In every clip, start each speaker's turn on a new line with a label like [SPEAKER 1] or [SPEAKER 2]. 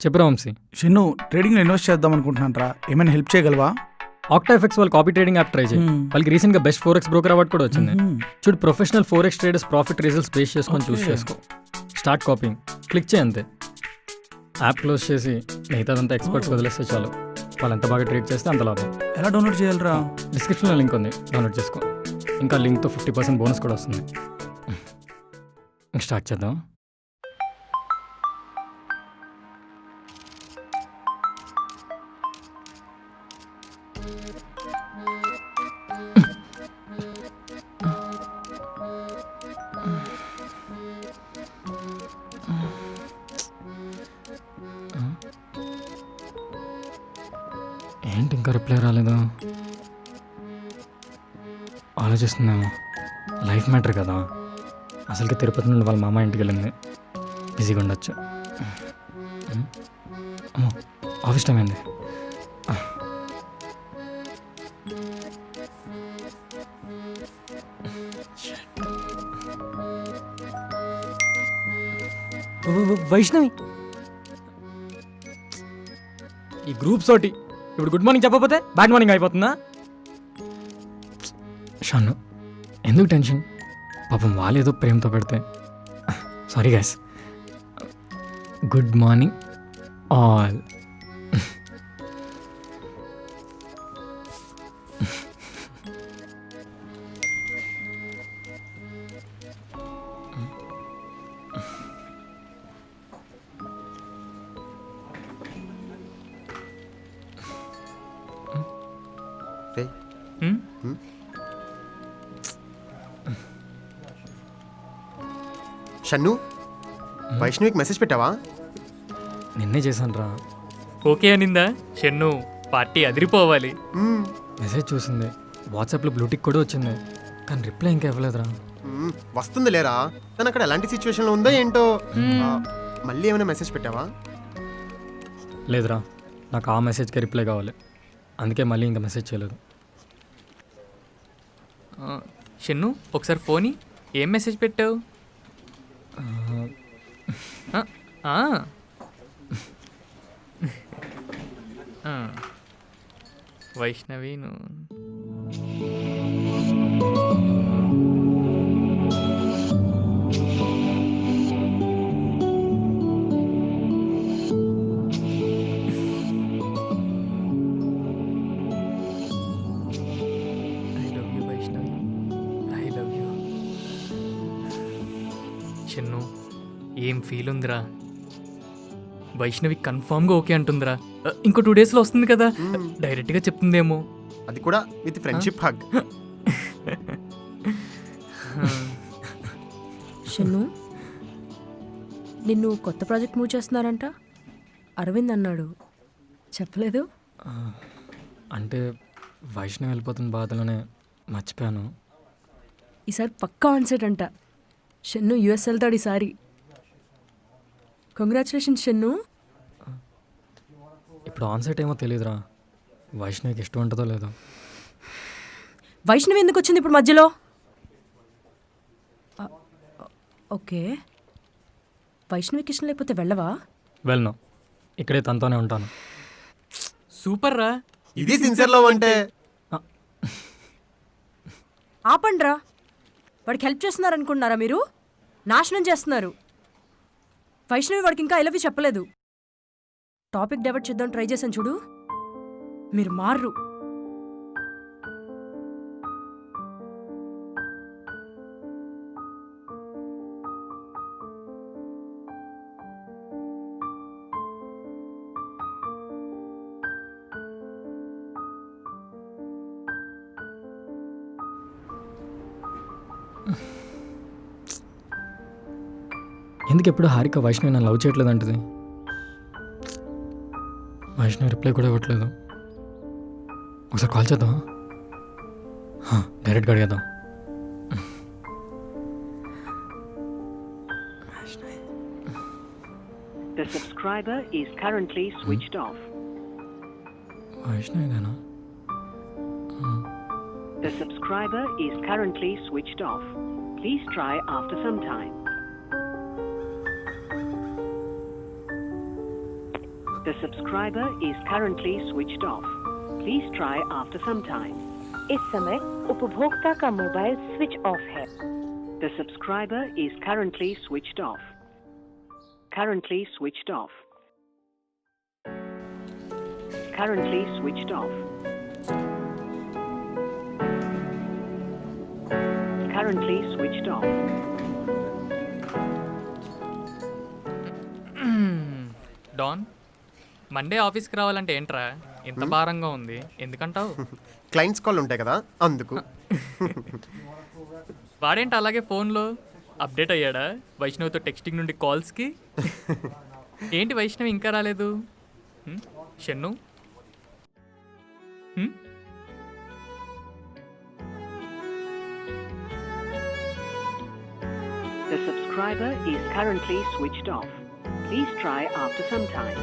[SPEAKER 1] చెప్పురా వంశీ.
[SPEAKER 2] షన్ను ట్రేడింగ్లో ఇన్వెస్ట్ చేద్దాం అనుకుంటున్నాను రా, ఏమైనా హెల్ప్ చేయగలవా?
[SPEAKER 1] ఆక్టాఫెక్స్ వాళ్ళు కాపీ ట్రేడింగ్ యాప్ ట్రై చేయి. వాళ్ళకి రీసెంట్గా బెస్ట్ 4x బ్రోకర్ అవార్డ్ కూడా వచ్చింది. చూడు, professional 4x traders profit results base చేసుకొని చూస్ చేసుకో. స్టార్ట్ కాపీయింగ్ క్లిక్ చేయి అంతే. యాప్ క్లోజ్ చేసి మిగతాదంతా ఎక్స్పర్ట్స్ వదిలేస్తే చాలు. వాళ్ళు ఎంత బాగా ట్రేడ్ చేస్తే అంత లాభం.
[SPEAKER 2] ఎలా డౌన్లోడ్ చేయాలరా?
[SPEAKER 1] డిస్క్రిప్షన్లో లింక్ ఉంది, డౌన్లోడ్ చేసుకో. ఇంకా లింక్తో 50% బోనస్ కూడా వస్తుంది. స్టార్ట్ చేద్దాం. ఏంటి ఇంకా రిప్లై రాలేదు? ఆలోచిస్తుందేమో. లైఫ్ మ్యాటర్ కదా. అసలుకి తిరుపతి నుండి వాళ్ళ మామ ఇంటికి వెళ్ళింది, బిజీగా ఉండొచ్చు. అమ్మో, ఆఫీస్ టైం అయింది. వైష్ణవి, ఈ గ్రూప్స్ ఒకటి ఇప్పుడు గుడ్ మార్నింగ్ చెప్పకపోతే బ్యాడ్ మార్నింగ్ అయిపోతుందా? షాను, ఎందుకు టెన్షన్? పాపం వాళ్ళు ఏదో ప్రేమతో పెడితే. Sorry guys. Good morning all.
[SPEAKER 3] Shannu, వైష్ణవికి మెసేజ్ పెట్టావా?
[SPEAKER 1] నిన్నే చేశాను రా.
[SPEAKER 4] ఓకే అనిందా? షన్ను పార్టీ అదిరిపోవాలి.
[SPEAKER 1] మెసేజ్ చూసింది, వాట్సాప్లో బ్లూటిక్ కూడా వచ్చింది, కానీ రిప్లై ఇంకా ఇవ్వలేదురా.
[SPEAKER 3] వస్తుంది లేరా, తను అక్కడ ఎలాంటి సిచ్యువేషన్లో ఉందో ఏంటో. మళ్ళీ ఏమైనా మెసేజ్ పెట్టావా?
[SPEAKER 1] లేదురా, నాకు ఆ మెసేజ్కి రిప్లై కావాలి, అందుకే మళ్ళీ ఇంకా మెసేజ్ చేయలేదు.
[SPEAKER 4] షన్ను ఒకసారి ఫోన్ ఏం మెసేజ్ పెట్టావు? వైష్ణవి షన్ను ఏం ఫీల్ ఉందిరా? వైష్ణవి కన్ఫామ్గా ఓకే అంటుందిరా. ఇంకో 2 డేస్లో వస్తుంది కదా, డైరెక్ట్గా చెప్తుందేమో.
[SPEAKER 3] అది కూడా విత్ ఫ్రెండ్షిప్ హగ్.
[SPEAKER 5] షన్ను, నిన్ను కొత్త ప్రాజెక్ట్ మూవ్ చేస్తున్నారంట అరవింద్ అన్నాడు, చెప్పలేదు?
[SPEAKER 1] అంటే వైష్ణవి వెళ్ళిపోతున్న బాధలోనే మర్చిపోయాను.
[SPEAKER 5] ఈసారి పక్కా ఆన్సెట్ అంట. షన్ను యుఎస్ వెళ్తాడు ఈసారి. కంగ్రాచులేషన్స్ షన్ను.
[SPEAKER 1] ఇప్పుడు ఆన్సైట్ ఏమో తెలియదురా, వైష్ణవికి ఇష్టం ఉంటుందో లేదో.
[SPEAKER 5] వైష్ణవి ఎందుకు వచ్చింది ఇప్పుడు మధ్యలో? ఓకే, వైష్ణవికి ఇష్టం లేకపోతే వెళ్ళవా?
[SPEAKER 1] వెళ్ళను, ఇక్కడే తనతోనే ఉంటాను.
[SPEAKER 4] సూపర్ రా.
[SPEAKER 3] ఇది సిన్సియర్లో అంటే
[SPEAKER 5] ఆపండ్రా, వాడికి హెల్ప్ చేస్తున్నారనుకుంటున్నారా మీరు? నాశనం చేస్తున్నారు. వైష్ణవి వాడికి ఇంకా ఐ లవ్ యూ చెప్పలేదు. టాపిక్ డైవర్ట్ చేద్దాం ట్రై చేశాను చూడు, మీరు మార్రు.
[SPEAKER 1] ఎందుకు ఎప్పుడు హారిక వైష్ణవి నన్ను లవ్ చేయట్లేదు అంటది? వైష్ణవి రిప్లై కూడా ఇవ్వట్లేదు. ఒకసారి కాల్ చేద్దామా? డైరెక్ట్గా అడిగేద్దాం.
[SPEAKER 6] The subscriber is currently switched off.
[SPEAKER 1] వైష్ణవిదేనా?
[SPEAKER 6] The subscriber is currently switched off. Please try after some time. The subscriber is currently switched off. Please try after some time.
[SPEAKER 7] इस समय उपभोक्ता का मोबाइल स्विच ऑफ है।
[SPEAKER 6] The subscriber is currently switched off. Currently switched off. Currently switched off. Currently switched off.
[SPEAKER 4] Don Monday ఆఫీస్కి రావాలంటే ఏంట్రా ఇంత భారంగా ఉంది ఎందుకంటావు?
[SPEAKER 3] క్లయింట్స్ కాల్ ఉంటాయి కదా అందుకు.
[SPEAKER 4] వాడేంటి అలాగే ఫోన్లో అప్డేట్ అయ్యాడా వైష్ణవితో టెక్స్టింగ్ నుండి కాల్స్కి? ఏంటి వైష్ణవి ఇంకా రాలేదు? Shannu
[SPEAKER 6] The subscriber is currently switched off. Please try after some time.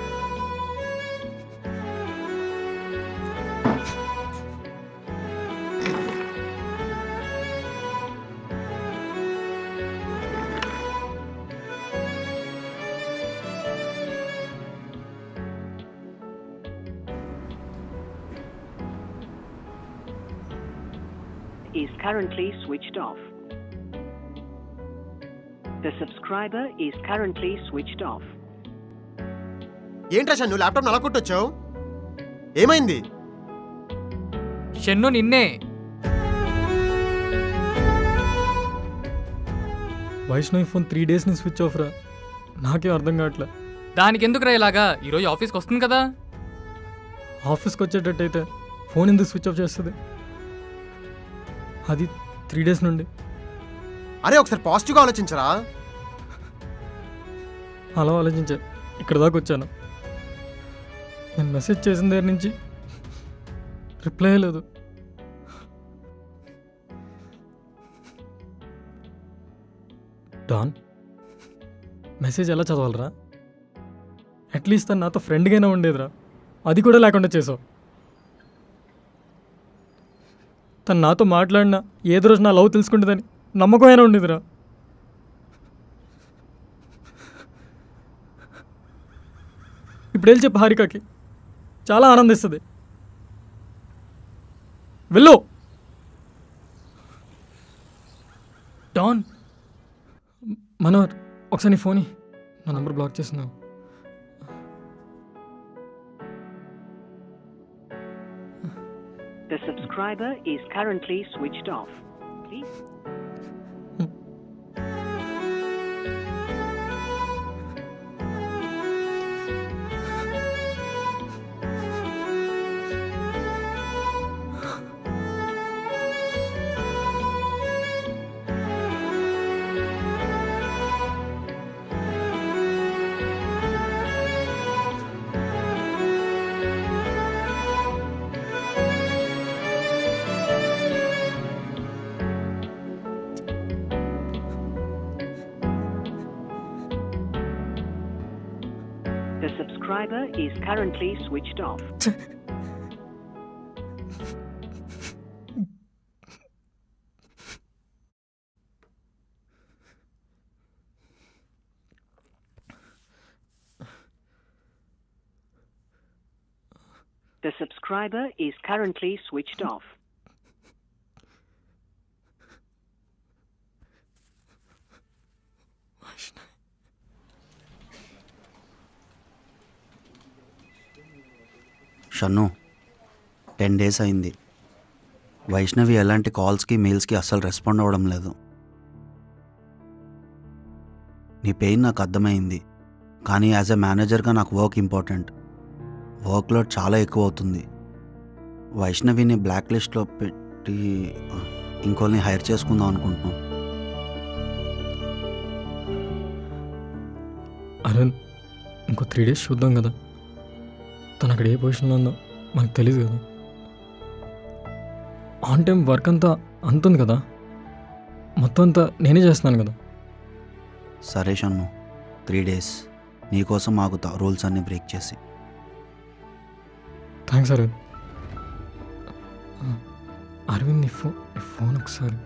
[SPEAKER 6] Is currently switched off. The subscriber is currently switched off.
[SPEAKER 3] ఏంట్రా షన్ను ల్యాప్టాప్ అలా కొట్టొచ్చావు? ఏమైంది?
[SPEAKER 4] షన్ను నిన్నే.
[SPEAKER 1] వైష్ణవి ఫోన్ 3 days నుంచి స్విచ్ ఆఫ్ రా. నాకేం అర్థం కావట్లే.
[SPEAKER 4] దానికి ఎందుకురా ఇలాగా? ఈరోజు ఆఫీస్కి వస్తుంది కదా.
[SPEAKER 1] ఆఫీస్కి వచ్చేటట్టయితే ఫోన్ ఎందుకు స్విచ్ ఆఫ్ చేస్తుంది? అది 3 days నుండి.
[SPEAKER 3] అరే ఒకసారి పాజిటివ్గా ఆలోచించరా.
[SPEAKER 1] అలా ఆలోచించా ఇక్కడ దాకా వచ్చాను. నేను మెసేజ్ చేసిన దగ్గర నుంచి రిప్లై లేదు. డాన్ మెసేజ్ ఎలా చదవాలరా? అట్లీస్ట్ తను నాతో ఫ్రెండ్గానే ఉండేదిరా, అది కూడా లేకుండా చేసావు. తను నాతో మాట్లాడినా ఏదో రోజు నా లవ్ తెలుసుకుంటుందని నమ్మకమైనా ఉండేదిరా. ఇప్పుడు వెళ్ళి చెప్పు హారికకి, చాలా ఆనందిస్తుంది. వెళ్ళు.
[SPEAKER 4] డాన్
[SPEAKER 1] మనోహర్ ఒకసారి నీ ఫోన్ ఇయ్యి. నా నంబర్ బ్లాక్ చేస్తున్నావు.
[SPEAKER 6] The subscriber is currently switched off. Please. The subscriber is currently switched off. The subscriber is currently switched off.
[SPEAKER 8] Shannu 10 days అయింది. వైష్ణవి ఎలాంటి కాల్స్కి మెయిల్స్కి అస్సలు రెస్పాండ్ అవ్వడం లేదు. నీ పెయిన్ నాకు అర్థమైంది, కానీ యాజ్ ఎ మేనేజర్గా నాకు వర్క్ ఇంపార్టెంట్. వర్క్ లోడ్ చాలా ఎక్కువ అవుతుంది. వైష్ణవిని బ్లాక్ లిస్ట్లో పెట్టి ఇంకోల్ని హైర్ చేసుకుందాం అనుకుంటున్నాం.
[SPEAKER 1] అరుణ్ ఇంకో 3 days చూద్దాం కదా. తను అక్కడ ఏ పొజిషన్లో ఉందో మనకు తెలియదు కదా. ఆన్ టైం వర్క్ అంతా అంతుంది కదా, మొత్తం అంతా నేనే చేస్తున్నాను కదా.
[SPEAKER 8] సరే షన్ను, 3 days నీకోసం ఆగుతా, రూల్స్ అన్నీ బ్రేక్ చేసి.
[SPEAKER 1] థ్యాంక్స్ అరవింద్. అరవింద్ నీ ఫోన్ ఒకసారి.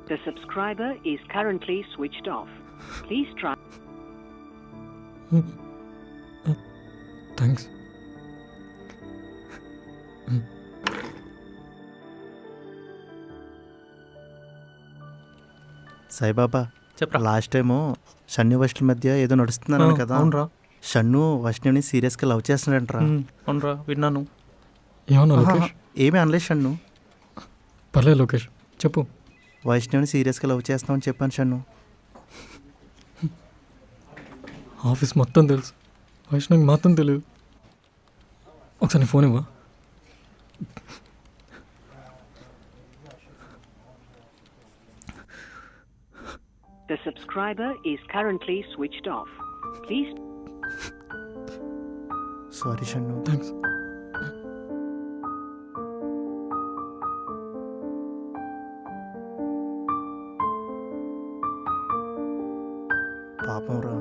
[SPEAKER 6] The subscriber is currently switched off. Please try.
[SPEAKER 1] Thanks.
[SPEAKER 2] Saibaba
[SPEAKER 4] చెప్పరా
[SPEAKER 2] లాస్ట్ టైము షన్ను వైష్ణవి మధ్య ఏదో నడుస్తున్నాను కదా.
[SPEAKER 4] అవునరా
[SPEAKER 2] షన్ను వైష్ణవిని సీరియస్గా లవ్ చేస్తున్నాడంటరా.
[SPEAKER 4] అవునరా విన్నాను.
[SPEAKER 1] ఏమన్నా లోకేష్?
[SPEAKER 2] ఏమీ అనలేదు షన్ను.
[SPEAKER 1] పర్లేదు లోకేష్, చెప్పు.
[SPEAKER 2] వైష్ణవిని సీరియస్గా లవ్ చేస్తామని చెప్పాను షన్ను.
[SPEAKER 1] ఆఫీస్ మొత్తం తెలుసు, వైష్ణవికి మాత్రం తెలియదు. ఒకసారి నీ ఫోన్ ఇవ్వ.
[SPEAKER 6] The subscriber is currently switched off. Please.
[SPEAKER 2] Sorry Shannu.
[SPEAKER 1] Thanks.
[SPEAKER 2] పాపం రా.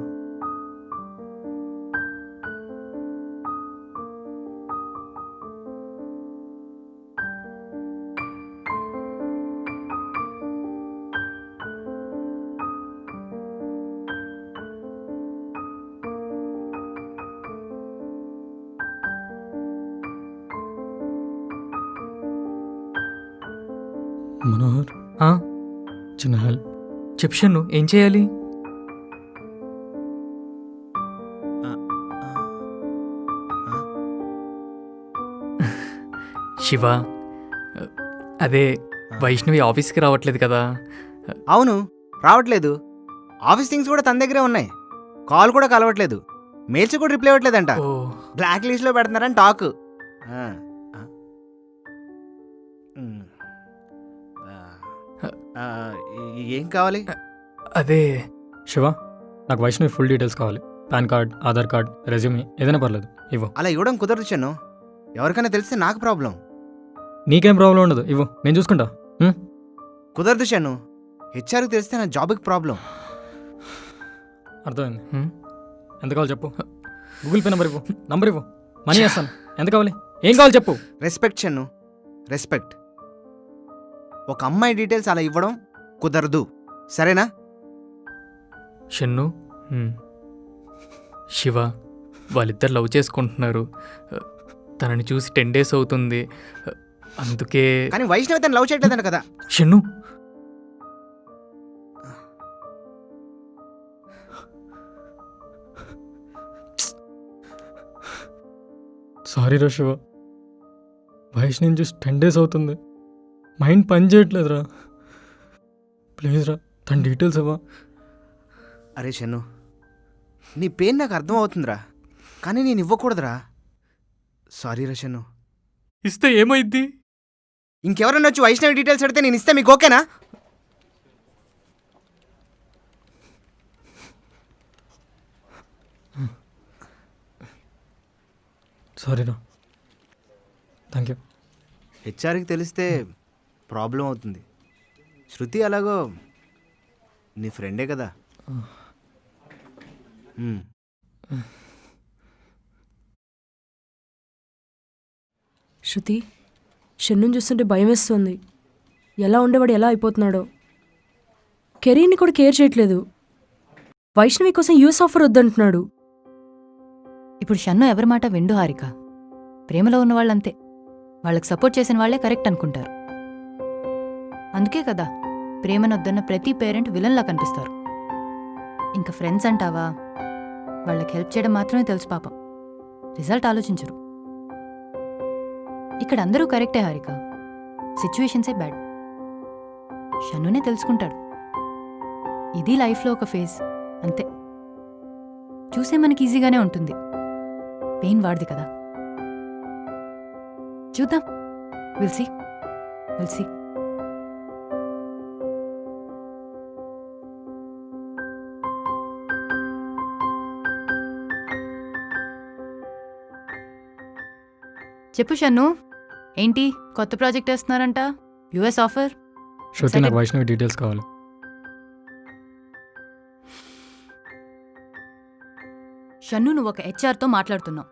[SPEAKER 1] మనోహర్,
[SPEAKER 4] ఆ,
[SPEAKER 1] చిన్న హెల్ప్.
[SPEAKER 4] చెప్పు షన్ను, ఏం చేయాలి? శివ, అదే వైష్ణవి ఆఫీస్కి రావట్లేదు కదా.
[SPEAKER 9] అవును, రావట్లేదు. ఆఫీస్ థింగ్స్ కూడా తన దగ్గరే ఉన్నాయి. కాల్ కూడా కలవట్లేదు. మెయిల్స్ కూడా రిప్లై ఇవ్వట్లేదంట.
[SPEAKER 4] ఓ,
[SPEAKER 9] బ్లాక్ లిస్ట్లో పెడుతున్నారని టాక్. ఏం కావాలి?
[SPEAKER 4] అదే
[SPEAKER 1] శివ, నాకు వైష్ణవి ఫుల్ డీటెయిల్స్ కావాలి. Pan card, Aadhaar card, resume ఏదైనా పర్లేదు, ఇవ్వు.
[SPEAKER 9] అలా ఇవ్వడం కుదరదు చెన్ను. ఎవరికైనా తెలిస్తే నాకు ప్రాబ్లం.
[SPEAKER 1] నీకేం ప్రాబ్లం ఉండదు, ఇవ్వు, నేను చూసుకుంటా.
[SPEAKER 9] కుదరదు చెన్ను. హెచ్ఆర్కి తెలిస్తే నా జాబ్కి ప్రాబ్లం.
[SPEAKER 1] అర్థమైంది.
[SPEAKER 4] హ్మ్.
[SPEAKER 1] ఎంత కావాలి చెప్పు. గూగుల్ పే నెంబర్ ఇవ్వు, నంబర్ ఇవ్వు, మనీ వేస్తాను. ఎంత కావాలి, ఏం కావాలి చెప్పు.
[SPEAKER 9] Respect Chennu, respect. ఒక అమ్మాయి డీటెయిల్స్ అలా ఇవ్వడం కుదరదు, సరేనా?
[SPEAKER 4] షన్ను, శివ వాళ్ళిద్దరు లవ్ చేసుకుంటున్నారు. తనని చూసి 10 days అవుతుంది. అందుకే
[SPEAKER 9] కానీ వైష్ణవి తను లవ్ చేయట్లేదంట కదా.
[SPEAKER 4] షన్ను,
[SPEAKER 1] సారీ రా శివ, వైష్ణవిని చూసి 10 days అవుతుంది. మైండ్ పని చేయట్లేదురా. ప్లీజ్ రా, తన డీటెయిల్స్ ఇవ్వ.
[SPEAKER 9] అరే షన్ను, నీ పెయిన్ నాకు అర్థం అవుతుందిరా, కానీ నేను ఇవ్వకూడదురా. సారీ రా షన్ను.
[SPEAKER 4] ఇస్తే ఏమైద్ది?
[SPEAKER 9] ఇంకెవరన్నా వచ్చి వైష్ణవి డీటెయిల్స్ అడితే నేను ఇస్తే మీకు ఓకేనా?
[SPEAKER 1] సారీ రా, థ్యాంక్ యూ.
[SPEAKER 9] హెచ్ఆర్కి తెలిస్తే ప్రాబ్లం అవుతుంది. శృతి అలాగో నీ ఫ్రెండే కదా.
[SPEAKER 5] శృతి, షన్నుని చూస్తుంటే భయం వేస్తుంది. ఎలా ఉండేవాడు ఎలా అయిపోతున్నాడో. కెరీర్ని కూడా కేర్ చేయట్లేదు. వైష్ణవి కోసం యూఎస్ ఆఫర్ వద్దంటున్నాడు.
[SPEAKER 10] ఇప్పుడు షన్ను ఎవరి మాట విండు హారిక. ప్రేమలో ఉన్న వాళ్ళంతే, వాళ్ళకి సపోర్ట్ చేసిన వాళ్లే కరెక్ట్ అనుకుంటారు. అందుకే కదా ప్రేమనొద్దన్న ప్రతి పేరెంట్ విలన్లా కనిపిస్తారు. ఇంకా ఫ్రెండ్స్ అంటావా, వాళ్ళకి హెల్ప్ చేయడం మాత్రమే తెలుసు పాపం, రిజల్ట్ ఆలోచించరు. ఇక్కడ అందరూ కరెక్టే హారిక, సిచ్యువేషన్సే బ్యాడ్. షన్నునే తెలుసుకుంటాడు. ఇది లైఫ్లో ఒక ఫేజ్, అంతే. చూసే మనకి ఈజీగానే ఉంటుంది, పెయిన్ వాడిది కదా. చూద్దాం, విల్ సీ. చెప్పు షన్ను, ఏంటి కొత్త ప్రాజెక్ట్ వేస్తున్నారంట? US offer.
[SPEAKER 1] శృతి, నాకు వైష్ణవి డీటెయిల్స్ కావాలి.
[SPEAKER 10] షన్ను, నువ్వు ఒక హెచ్ఆర్తో మాట్లాడుతున్నావు.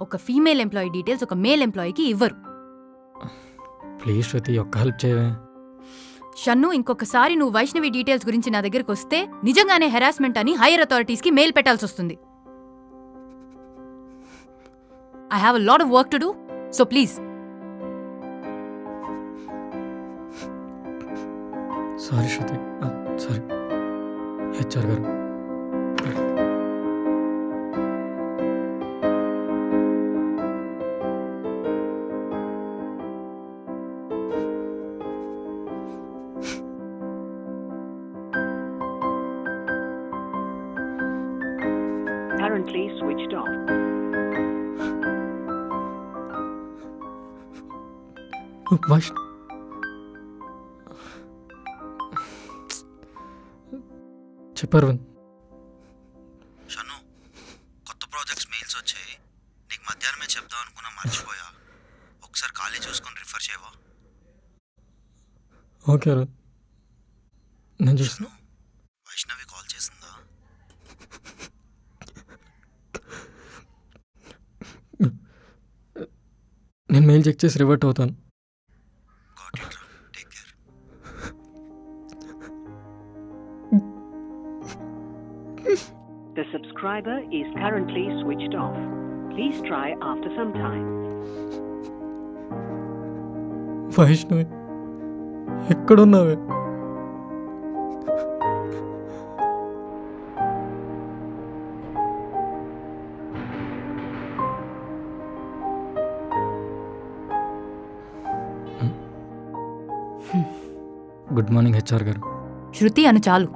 [SPEAKER 10] ఒక ఫీమేల్ ఎంప్లాయీ డీటెయిల్స్ ఒక మేల్ ఎంప్లాయీకి ఇవ్వరు.
[SPEAKER 1] ప్లీజ్ శృతి, ఒక్క హెల్ప్ చేయవే.
[SPEAKER 10] షన్ను, ఇంకొకసారి నువ్వు వైష్ణవి డీటెయిల్స్ గురించి నా దగ్గరికి వస్తే నిజంగానే హెరాస్మెంట్ అని హైయర్ అథారిటీస్కి మెయిల్ పెట్టాల్సి వస్తుంది. I have a lot of work to do, so please.
[SPEAKER 1] Sorry Shruti, sorry HR గారు.
[SPEAKER 6] Currently switched off.
[SPEAKER 1] వైష్ణ చెప్పారు.
[SPEAKER 8] షను, కొత్త ప్రాజెక్ట్స్ మెయిల్స్ వచ్చాయి. నీకు మధ్యాహ్నమే చెప్దాం అనుకున్నా, మర్చిపోయా. ఒకసారి ఖాళీ చూసుకొని రిఫర్ చేయవా?
[SPEAKER 1] ఓకే అరుణ్, నేను చూస్తున్నా.
[SPEAKER 8] వైష్ణవి కాల్ చేసిందా?
[SPEAKER 1] నేను మెయిల్ చెక్ చేసి రివర్ట్ అవుతాను.
[SPEAKER 8] గాట్ ఇట్ రా, take care.
[SPEAKER 6] The subscriber is currently switched off. Please try after some time.
[SPEAKER 1] Vaishnavi ఎక్కడున్నావే? గుడ్ మార్నింగ్ హెచ్ఆర్ గారు.
[SPEAKER 10] శృతి అను చాలు.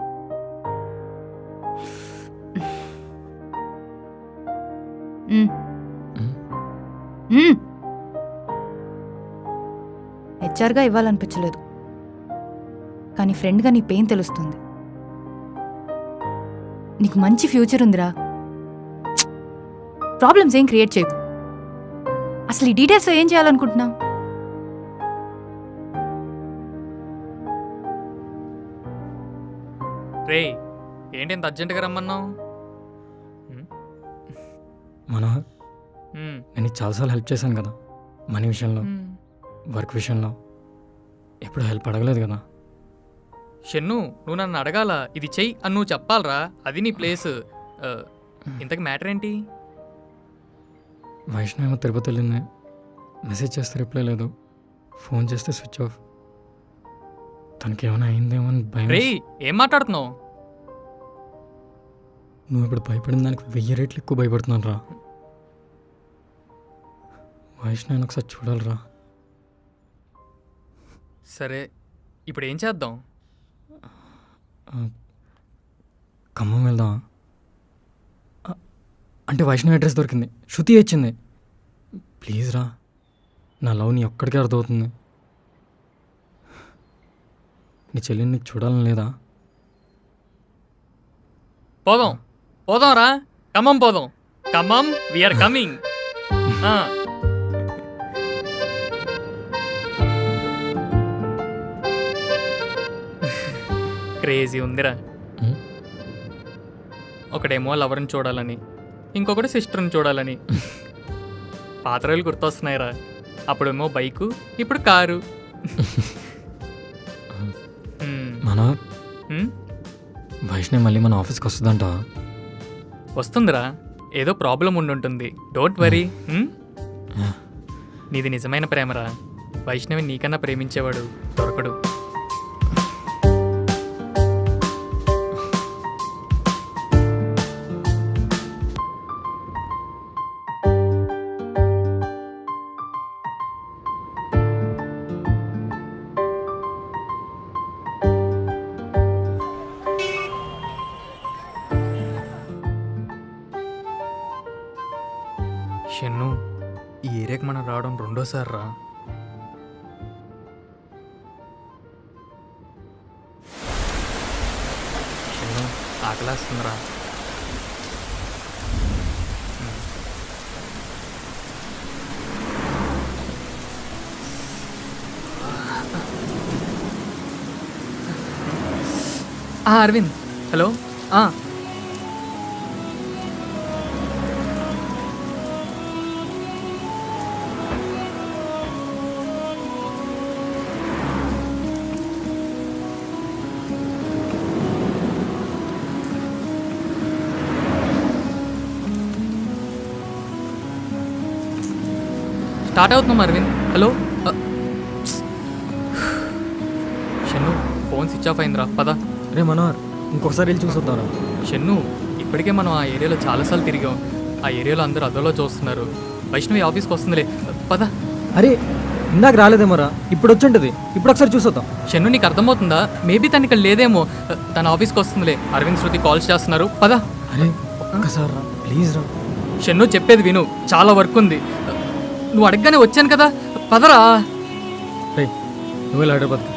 [SPEAKER 10] హెచ్ఆర్గా ఇవ్వాలనిపించలేదు, కానీ ఫ్రెండ్గా నీ పెయిన్ తెలుస్తుంది. నీకు మంచి ఫ్యూచర్ ఉందిరా. ప్రాబ్లమ్స్ ఏం క్రియేట్ చేయకు. అసలు ఈ డీటెయిల్స్ ఏం చేయాలనుకుంటున్నావు?
[SPEAKER 4] రే, ఏంటి ఇంత అర్జెంటుగా రమ్మన్నావు?
[SPEAKER 1] మనోహర్, నేను నీకు చాలాసార్లు హెల్ప్ చేశాను కదా, మనీ విషయంలో, వర్క్ విషయంలో. ఎప్పుడు హెల్ప్ అడగలేదు కదా.
[SPEAKER 4] షన్ను, నువ్వు నన్ను అడగాల, ఇది చెయ్యి అని నువ్వు చెప్పాలరా. అది నీ ప్లేస్. ఇంతకు మ్యాటర్ ఏంటి?
[SPEAKER 1] వైష్ణవ్ ఏమో తిరుపతి వెళ్ళింది. మెసేజ్ చేస్తే రిప్లై లేదు, ఫోన్ చేస్తే స్విచ్ ఆఫ్. తనకి ఏమైనా అయిందేమో అని భయం.
[SPEAKER 4] రే, ఏం మాట్లాడుతున్నావు?
[SPEAKER 1] నువ్వు ఇప్పుడు భయపడిన దానికి 1000 రెట్లు ఎక్కువ భయపడుతున్నాను రా. వైష్ణవ్ ఒకసారి చూడాలిరా.
[SPEAKER 4] సరే, ఇప్పుడు ఏం చేద్దాం?
[SPEAKER 1] ఖమ్మం వెళ్దాం. అంటే వైష్ణవ్ అడ్రస్ దొరికింది, శృతి ఇచ్చింది. ప్లీజ్ రా, నా లవ్ నీ ఒక్కడికే అర్థమవుతుంది. నీ చెల్లిని నీకు చూడాలని లేదా?
[SPEAKER 4] పోదాం పోదాం రా, ఖమ్మం పోదాం. Khammam, we are coming. క్రేజీ ఉందిరా. ఒకడేమో లవర్ని చూడాలని, ఇంకొకటి సిస్టర్ని చూడాలని. పాత రోజులు గుర్తొస్తున్నాయిరా. అప్పుడేమో బైకు, ఇప్పుడు కారు.
[SPEAKER 1] మనోహర్, వైష్ణవ్ మళ్ళీ మన ఆఫీస్కి వస్తుందంట.
[SPEAKER 4] వస్తుందిరా, ఏదో ప్రాబ్లం ఉండుంటుంది. Don't worry. నీది నిజమైన ప్రేమరా. వైష్ణవి నీకన్నా ప్రేమించేవాడు దొరకడు. షన్ను, ఈ ఏరియాకి మనం రావడం రెండోసారి రా. షన్ను, ఆకలేస్తుందిరా. అరవింద్, హలో. స్టార్ట్ అవుతున్నాం Aravind. Hello Shannu, phone switch off అయిందిరా, పద.
[SPEAKER 1] రే మనోహర్, ఇంకొకసారి వెళ్ళి చూసొద్దాంరా.
[SPEAKER 4] షన్ను, ఇప్పటికే మనం ఆ ఏరియాలో చాలాసార్లు తిరిగాం. ఆ ఏరియాలో అందరూ అదోలో చూస్తున్నారు. వైష్ణవి ఆఫీస్కి వస్తుందిలే, పద.
[SPEAKER 1] అరే ఇందాక రాలేదేమోరా, ఇప్పుడు వచ్చి ఉంటుంది. ఇప్పుడు ఒకసారి చూసొద్దాం.
[SPEAKER 4] షన్ను, నీకు అర్థమవుతుందా? మేబీ తను ఇక్కడ లేదేమో. తన ఆఫీస్కి వస్తుందిలే. అరవింద్, శృతి కాల్స్ చేస్తున్నారు, పద.
[SPEAKER 1] అరే ఒక్కసారి రా ప్లీజ్ రా.
[SPEAKER 4] షన్ను, చెప్పేది విను, చాలా వర్క్ ఉంది. నువ్వు అడగగానే వచ్చాను కదా, పదరా.
[SPEAKER 1] రే నువ్వు వెళ్ళి హైదరాబాద్కి,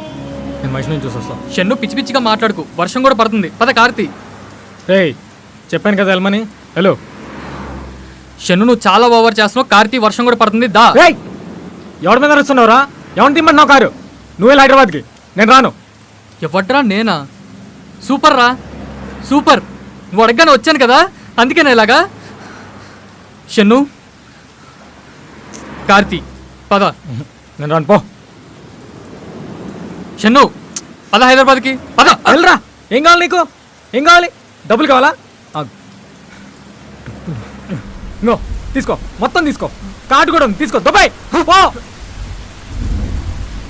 [SPEAKER 1] నేను వైష్ణవిని చూసొస్తాను.
[SPEAKER 4] షన్ను, పిచ్చి పిచ్చిగా మాట్లాడుకు, వర్షం కూడా పడుతుంది, పద. కార్తీ.
[SPEAKER 1] రే చెప్పాను కదా వెళ్ళమని. హలో
[SPEAKER 4] షన్ను, నువ్వు చాలా ఓవర్ చేస్తున్నావు. కార్తీ, వర్షం కూడా పడుతుంది, దా.
[SPEAKER 1] రే ఎవరి మీద వస్తున్నావురా? ఎవరిని తిమ్మన్నావు కారు? నువ్వు వెళ్ళి హైదరాబాద్కి, నేను రాను.
[SPEAKER 4] ఎవడ్రా, నేనా? సూపర్ రా, సూపర్. నువ్వు అడగగానే వచ్చాను కదా, అందుకేనా ఇలాగా. షన్ను, కార్తీ, పద.
[SPEAKER 1] నేను రాను పో.
[SPEAKER 4] షన్ను, పద హైదరాబాద్కి, పద.
[SPEAKER 1] వెళ్ళరా. ఏం కావాలి నీకు? ఏం కావాలి? డబ్బులు కావాలా? ఇంకో తీసుకో, మొత్తం తీసుకో. కార్డు కూడా ఉంది, తీసుకో. దుబాయ్ పో.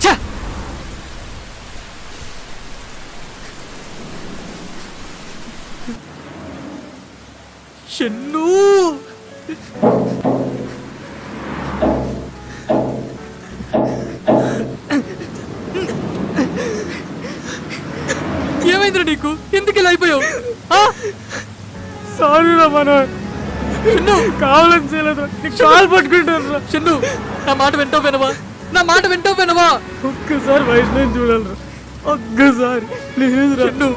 [SPEAKER 1] ఛ!
[SPEAKER 4] షన్ను, ఏమైందిరా నీకు? ఎందుకు ఇలా అయిపోయావు?
[SPEAKER 1] సారీ రా మనోహర్,
[SPEAKER 4] షన్ను,
[SPEAKER 1] కావాలని చేయలేదు. నీకు కాలు పట్టుకుంటాను రా.
[SPEAKER 4] షన్ను, నా మాట వింటావు వినవా? నా మాట వింటావు వినవా?
[SPEAKER 1] ఒక్కసారి వైష్ణవి చూడాలి. ఒక్కసారి ప్లీజ్ రా.
[SPEAKER 4] షన్ను,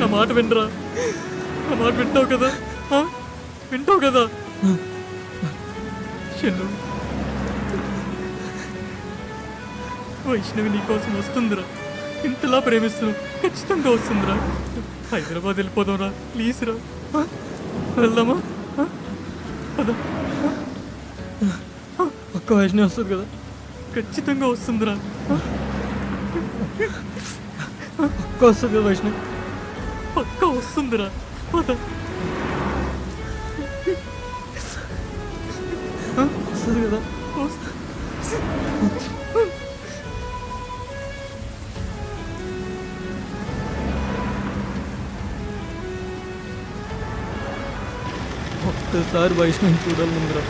[SPEAKER 4] నా మాట వినరా? నా మాట వింటావు కదా? వింటావు కదా? షన్ను, వైష్ణవి నీకోసం వస్తుందిరా. ఇంతలా ప్రేమిస్తున్నావు, ఖచ్చితంగా వస్తుందిరా. హైదరాబాద్ వెళ్ళిపోదాంరా, ప్లీజ్ రా. వెళ్దామా? పద.
[SPEAKER 1] ఒక్క వైష్ణవి వస్తుంది కదా?
[SPEAKER 4] ఖచ్చితంగా వస్తుందిరా.
[SPEAKER 1] ఒక్క వస్తుంది కదా వైష్ణవి?
[SPEAKER 4] పక్కా వస్తుందిరా, పద.
[SPEAKER 1] వస్తుంది కదా? ఒక్కసారి వైష్ణవి చూడాలి ముందురా.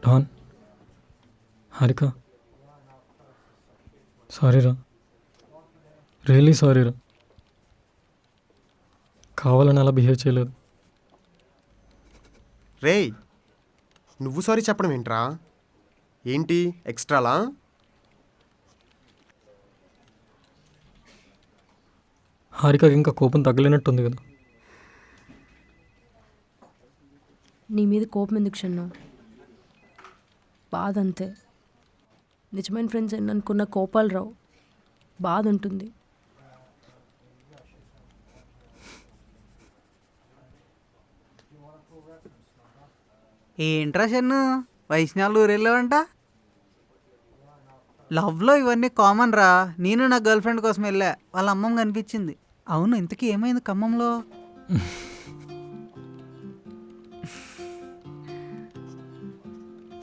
[SPEAKER 1] డాన్, హారిక, సారీ రా, రియలీ సారీ రా. కావాలని అలా బిహేవ్ చేయలేదు.
[SPEAKER 3] రేయ్ నువ్వు సారీ చెప్పడం ఏంట్రా? ఏంటి ఎక్స్ట్రాలా?
[SPEAKER 1] హారికకి ఇంకా కోపం తగ్గలేనట్టుంది కదా?
[SPEAKER 5] నీ మీద కోపం ఎందుకు షన్ను? బాధ అంతే. నిజమైన ఫ్రెండ్స్ అనుకున్న కోపాలు రావు, బాధ ఉంటుంది.
[SPEAKER 9] ఏంట్రా షన్ను, వైష్ణవులు ఊరెళ్ళావంట? లవ్లో ఇవన్నీ కామన్ రా. నేను నా గర్ల్ ఫ్రెండ్ కోసం వెళ్ళా, వాళ్ళ అమ్మమ్మ కనిపించింది. అవును, ఇంతకీ ఏమైంది ఖమ్మంలో?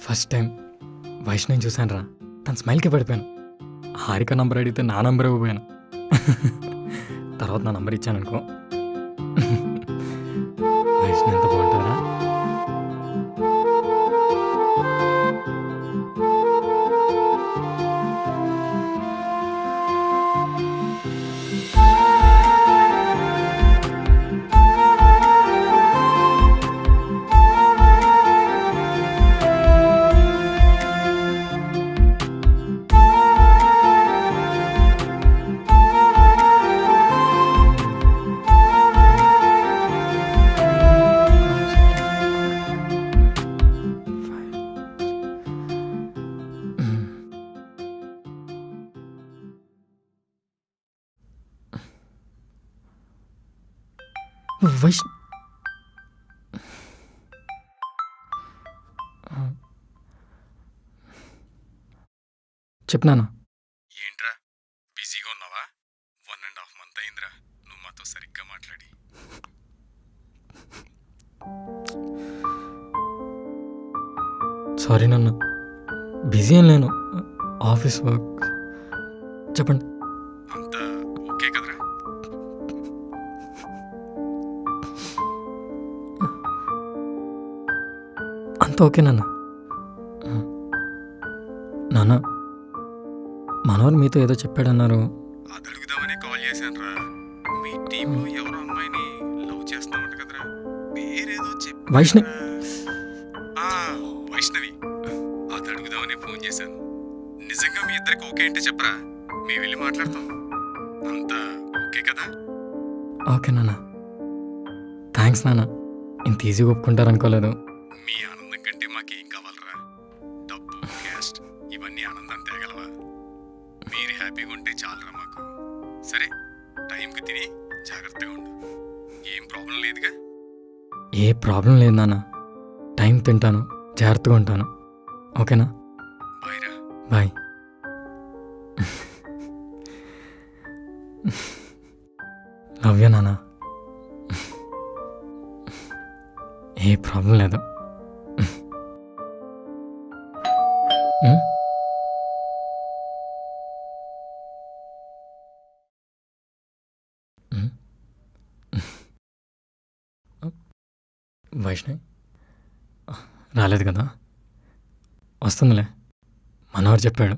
[SPEAKER 1] ఫస్ట్ టైం వైష్ణవి చూశాను రా, తన స్మైల్కి పడిపోయాను. హారిక నంబర్ అడిగితే నా నంబర్ ఇవ్వబోయాను. తర్వాత నా నంబర్ ఇచ్చాను అనుకో. వైష్ణవి ఎంత బాగుంటుందా? వైష్ చెప్పినానా?
[SPEAKER 11] ఏంట్రా బిజీగా ఉన్నావా? 1.5 month అయిందిరా నువ్వు మాతో సరిగ్గా మాట్లాడి.
[SPEAKER 1] సారీ నాన్న, బిజీ ఏం లేను, ఆఫీస్ వర్క్. చెప్పండి.
[SPEAKER 11] అంతా ఓకే కదరా?
[SPEAKER 1] అంత ఓకే నాన్న. నాన్న, మనోరు మీతో ఏదో చెప్పాడన్నారు.
[SPEAKER 11] అది అడుగుదామని కాల్ చేశానురా. మీ టీంలో ఎవరో అమ్మాయిని లవ్ చేస్తున్నావంట కదరా? పేరేదో చెప్పి
[SPEAKER 1] వైష్ణవి.
[SPEAKER 11] వైష్ణవి, అది అడుగుదామని ఫోన్ చేశాను. నిజంగా మీ ఇద్దరికి ఓకే అంటే చెప్పరా, మేము వెళ్ళి మాట్లాడతాం. అంతా ఓకే కదా?
[SPEAKER 1] ఓకే నాన్న, థ్యాంక్స్ నాన్న, ఇంత ఈజీగా ఒప్పుకుంటారనుకోలేదు.
[SPEAKER 11] మీ ఆనందం కంటే మాకేం కావాలరా? డబ్బు, క్యాస్ట్ ఇవన్నీ ఆనందం తేగలవా? మీరు హ్యాపీగా ఉంటే చాలరా మాకు. సరే, టైంకి తిని జాగ్రత్తగా ఉండు. ఏం ప్రాబ్లం లేదుగా?
[SPEAKER 1] ఏ ప్రాబ్లం లేదు నాన్న, టైం తింటాను, జాగ్రత్తగా ఉంటాను. ఓకేనా?
[SPEAKER 11] బాయ్ రా.
[SPEAKER 1] బాయ్. లవ్ యూ నాన్న. ఏ ప్రాబ్లం లేదు. వైష్ణవి రాలేదు కదా? వస్తుందిలే, మనోడు చెప్పాడు.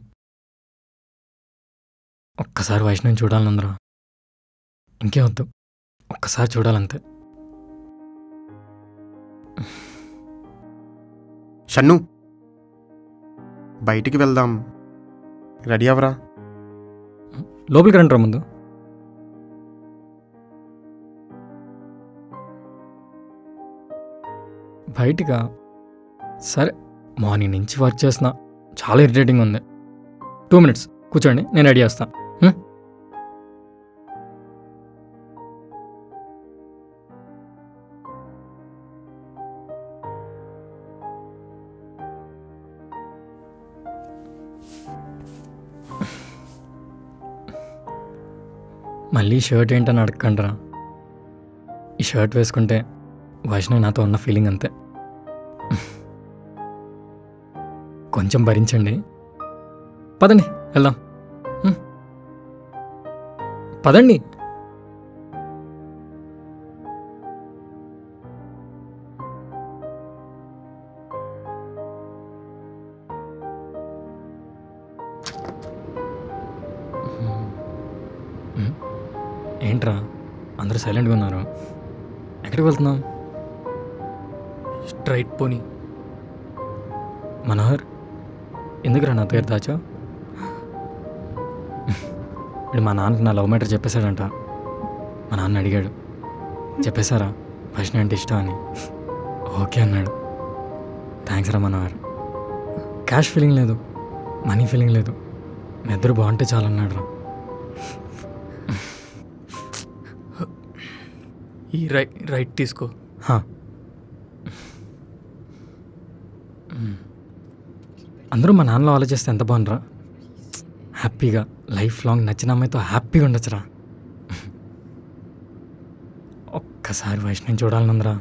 [SPEAKER 1] ఒక్కసారి వైష్ణవిని చూడాలనుందిరా, ఇంకే వద్దు, ఒక్కసారి చూడాలంతే.
[SPEAKER 3] షన్ను, బయటికి వెళ్దాం, రెడీ అవరా.
[SPEAKER 1] లోపలికి రండి రా ముందు. బయటిగా? సరే, మార్నింగ్ నుంచి వర్క్ చేస్తున్నా, చాలా ఇరిటేటింగ్ ఉంది. 2 minutes కూర్చోండి, నేను రెడీ చేస్తాను. మళ్ళీ షర్ట్ ఏంటని అడగండిరా. ఈ షర్ట్ వేసుకుంటే వైష్ణవి నాతో ఉన్న ఫీలింగ్ అంతే. కొంచెం భరించండి. పదండి వెళ్దాం. పదండి. ఏంట్రా అందరూ సైలెంట్గా ఉన్నారు? ఎక్కడికి వెళ్తున్నాం?
[SPEAKER 4] స్ట్రైట్ పోనీ.
[SPEAKER 1] మనోహర్, ఎందుకురా నా పేరు దాచో? ఇప్పుడు మా నాన్నకి నా లవ్ మ్యాటర్ చెప్పేశాడంట. మా నాన్న అడిగాడు, చెప్పేశారా వైష్ణవి అంటే ఇష్టం అని? ఓకే అన్నాడు. థ్యాంక్స్ రా మనోహర్. క్యాష్ ఫీలింగ్ లేదు, మనీ ఫీలింగ్ లేదు, మీ ఇద్దరు బాగుంటే చాలన్నాడు రా.
[SPEAKER 4] ఈ రైట్ తీసుకో.
[SPEAKER 1] అందరూ మా నాన్నలో ఆలోచిస్తే ఎంత బాగుండ్రా. హ్యాపీగా లైఫ్ లాంగ్ నచ్చిన అమ్మాయితో హ్యాపీగా ఉండొచ్చురా. ఒక్కసారి వైష్ణవిని చూడాలనుందిరా.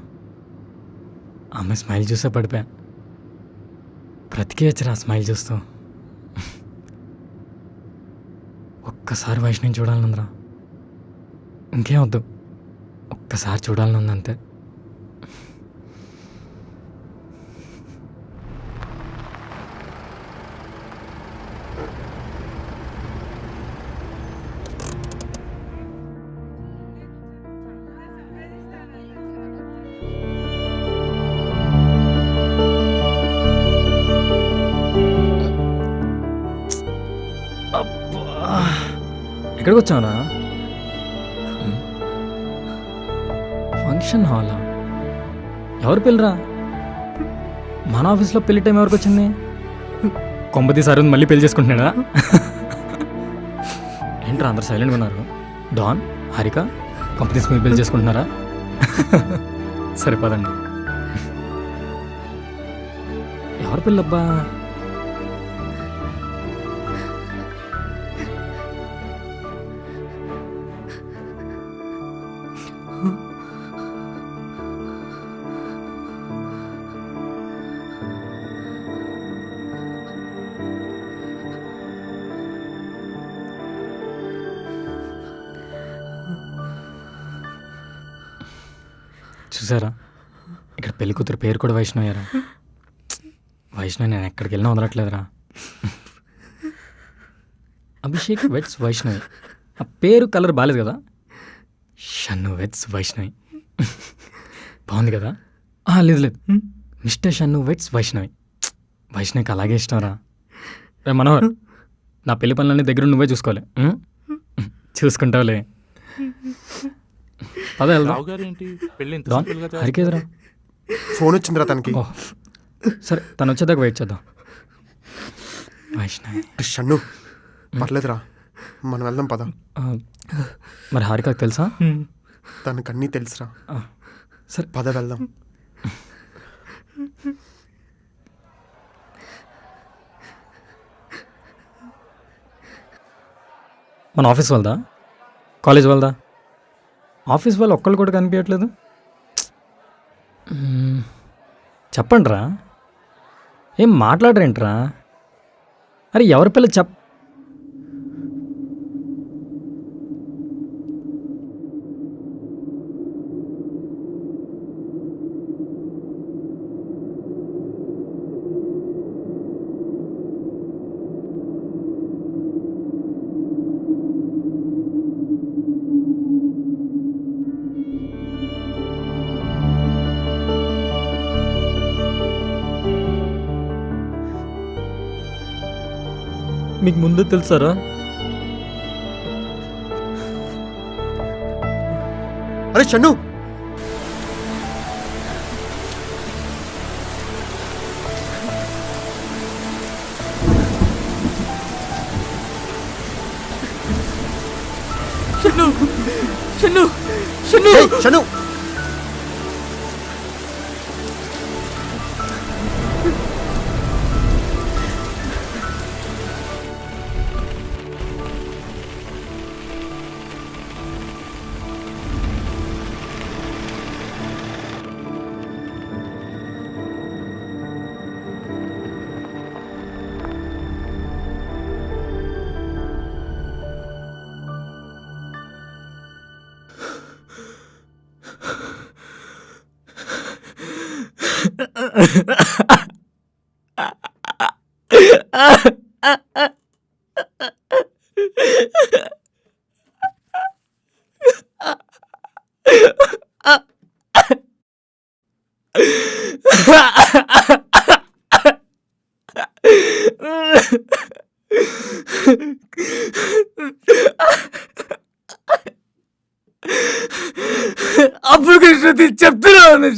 [SPEAKER 1] ఆమె స్మైల్ చూసే పడిపోయా. బ్రతికేయచ్చురా స్మైల్ చూస్తూ. ఒక్కసారి వైష్ణవిని చూడాలనుందిరా, ఇంకేం వద్దు, ఒక్కసారి చూడాలనుంది అంతే. ఎక్కడికి వచ్చావురా? ఫంక్షన్ హాలా? ఎవరు పెళ్ళిరా? మన ఆఫీస్లో పెళ్లి టైం ఎవరికి వచ్చింది? కొంపతి సార్ మళ్ళీ పెళ్లి చేసుకుంటున్నాడా? ఏంట్రా అందరు సైలెంట్గా ఉన్నారు? డాన్, హారిక, కంపెనీస్ మీరు పెళ్లి చేసుకుంటున్నారా? సరిపోదండి. ఎవరి పిల్లబ్బా? చూసారా, ఇక్కడ పెళ్లి కూతురు పేరు కూడా వైష్ణవయ్యారా. వైష్ణవి నేను ఎక్కడికి వెళ్ళినా వదలట్లేదురా. అభిషేక్ వెట్స్ వైష్ణవి. ఆ పేరు కలర్ బాలేదు కదా. షన్ను వెట్స్ వైష్ణవి బాగుంది కదా. లేదు లేదు, మిస్టర్ షన్ను వెట్స్ వైష్ణవి. వైష్ణవికి అలాగే ఇష్టం రా. రే మనోహర్, నా పెళ్లి పనులన్నీ దగ్గర నువ్వే చూసుకోవాలి. చూసుకుంటావులే. పద వెళ్దాం. హరికేదరా
[SPEAKER 3] ఫోన్ వచ్చిందిరా తనకి.
[SPEAKER 1] సరే, తను వచ్చేదాకా వెయిట్ చేద్దాం. వైష్ణవి
[SPEAKER 3] షన్ను పర్లేదురా, మనం వెళ్దాం పద.
[SPEAKER 1] మరి హారికకు తెలుసా?
[SPEAKER 3] తనకు అన్నీ తెలుసురా.
[SPEAKER 1] సరే
[SPEAKER 3] పద వెళ్దాం.
[SPEAKER 1] మన ఆఫీస్ వాళ్ళదా, కాలేజ్ వాళ్ళదా? ఆఫీస్ వాళ్ళు ఒక్కళ్ళు కూడా కనిపించట్లేదు. చెప్పండి రా, ఏం మాట్లాడరేంట్రా? అరే ఎవరి పిల్ల మీకు ముందే తెలుసారా?
[SPEAKER 3] అరే షన్ను,
[SPEAKER 4] షన్ను షన్ను షన్ను
[SPEAKER 3] ఏయ్, షన్ను
[SPEAKER 1] అప్పుడు కృష్ణతి చెప్తున్నా ఉంది.